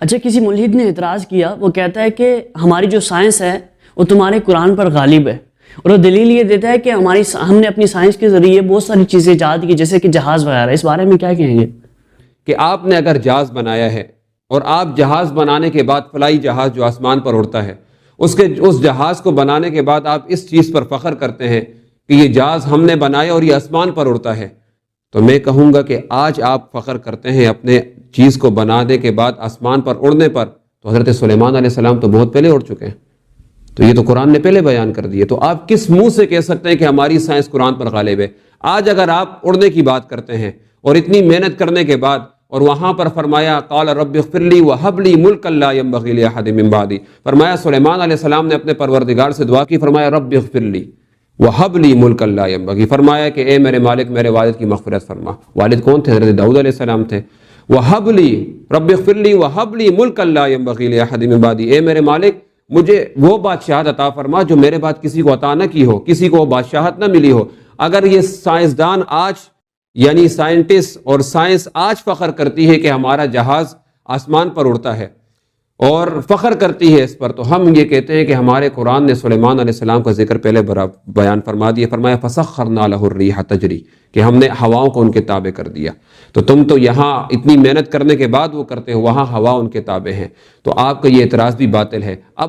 اچھا، کسی ملحد نے اعتراض کیا، وہ کہتا ہے کہ ہماری جو سائنس ہے وہ تمہارے قرآن پر غالب ہے، اور وہ دلیل یہ دیتا ہے کہ ہم نے اپنی سائنس کے ذریعے بہت ساری چیزیں ایجاد کی، جیسے کہ جہاز وغیرہ۔ اس بارے میں کیا کہیں گے؟ کہ آپ نے اگر جہاز بنایا ہے اور آپ جہاز بنانے کے بعد فلائی جہاز جو آسمان پر اڑتا ہے، اس جہاز کو بنانے کے بعد آپ اس چیز پر فخر کرتے ہیں کہ یہ جہاز ہم نے بنایا اور یہ آسمان پر اڑتا ہے، تو میں کہوں گا کہ آج آپ فخر کرتے ہیں اپنے چیز کو بنانے کے بعد آسمان پر اڑنے پر، تو حضرت سلیمان علیہ السلام تو بہت پہلے اڑ چکے ہیں، تو یہ تو قرآن نے پہلے بیان کر دی ہے۔ تو آپ کس منہ سے کہہ سکتے ہیں کہ ہماری سائنس قرآن پر غالب ہے؟ آج اگر آپ اڑنے کی بات کرتے ہیں اور اتنی محنت کرنے کے بعد، اور وہاں پر فرمایا قال رب اغفر لی وہب لی ملکا لا ينبغی لأحد من بعدی، فرمایا سلیمان علیہ السلام نے اپنے پروردگار سے دعا کی، فرمایا رب اغفر لی وہب لی ملکا لا ينبغی، فرمایا کہ اے میرے مالک میرے والد کی مغفرت فرما۔ والد کون تھے؟ حضرت داؤد علیہ السلام تھے۔ وہب لی رب اغفر لی وہب لی ملکا لا ينبغی لأحد من بعدی، اے میرے مالک مجھے وہ بادشاہت عطا فرما جو میرے بعد کسی کو عطا نہ کی ہو، کسی کو وہ بادشاہت نہ ملی ہو۔ اگر یہ سائنسدان آج، یعنی سائنٹسٹ اور سائنس آج فخر کرتی ہے کہ ہمارا جہاز آسمان پر اڑتا ہے اور فخر کرتی ہے اس پر، تو ہم یہ کہتے ہیں کہ ہمارے قرآن نے سلیمان علیہ السلام کا ذکر پہلے بیان فرما دیا، فرمایا فسخرنا لہ الریح تجری، کہ ہم نے ہواؤں کو ان کے تابع کر دیا۔ تو تم تو یہاں اتنی محنت کرنے کے بعد وہ کرتے ہو، وہاں ہوا ان کے تابع ہیں، تو آپ کا یہ اعتراض بھی باطل ہے۔ اب